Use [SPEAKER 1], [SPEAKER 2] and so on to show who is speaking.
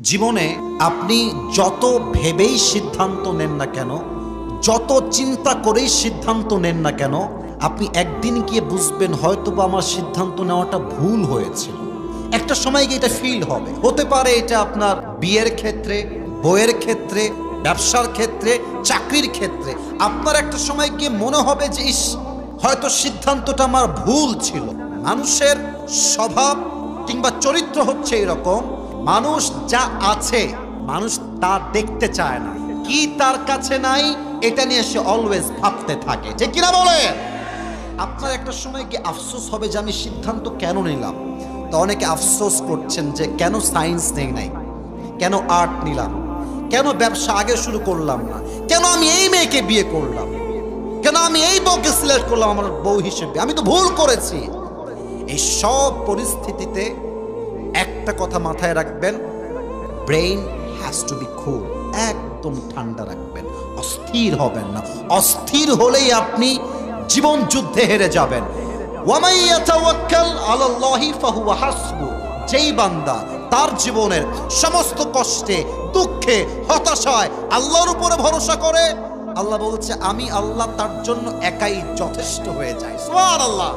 [SPEAKER 1] জীবনে আপনি যত ভেবেই সিদ্ধান্ত নেন না কেন, যত চিন্তা করেই সিদ্ধান্ত নেন না কেন, আপনি একদিন গিয়ে বুঝবেন হয়তোবা আমার সিদ্ধান্ত নেওয়াটা ভুল হয়েছিল। একটা সময় গিয়ে এটা ফিল হবে। হতে পারে এটা আপনার বিয়ের ক্ষেত্রে, বইয়ের ক্ষেত্রে, ব্যবসার ক্ষেত্রে, চাকরির ক্ষেত্রে। আপনার একটা সময় গিয়ে মনে হবে যে ইস, হয়তো সিদ্ধান্তটা আমার ভুল ছিল। মানুষের স্বভাব কিংবা চরিত্র হচ্ছে এরকম, মানুষ যা আছে মানুষ তা দেখতে চায় না, কি তার কাছে নাই এটা নিয়ে সে অলওয়েজ ভাবতে থাকে, যে কিনা বলে। আপনার একটা সময় কি আফসোস হবে যে আমি সিদ্ধান্ত কেন নিলাম। তো অনেকে আফসোস করছেন যে কেন সায়েন্স নেই নাই, কেন আর্ট নিলাম, কেন ব্যবসা আগে শুরু করলাম না, কেন আমি এই মেয়েকে বিয়ে করলাম, কেন আমি এই বউকে সিলেক্ট করলাম আমার বউ হিসেবে, আমি তো ভুল করেছি। এই সব পরিস্থিতিতে একটা কথা মাথায় রাখবেন, ব্রেইন হ্যাজ টু বি কুল। একদম ঠান্ডা রাখবেন, অস্থির হবেন না। অস্থির হলেই আপনি জীবন যুদ্ধে হেরে যাবেন। ওয়ামাই ইয়াতাওয়াক্কাল আলাল্লাহি ফাহুয়া হাসবু। যেই বান্দা তার জীবনের সমস্ত কষ্টে, দুঃখে, হতাশায় আল্লাহর উপরে ভরসা করে, আল্লাহ বলছে আমি আল্লাহ তার জন্য একাই যথেষ্ট হয়ে যাই। সুবহানাল্লাহ।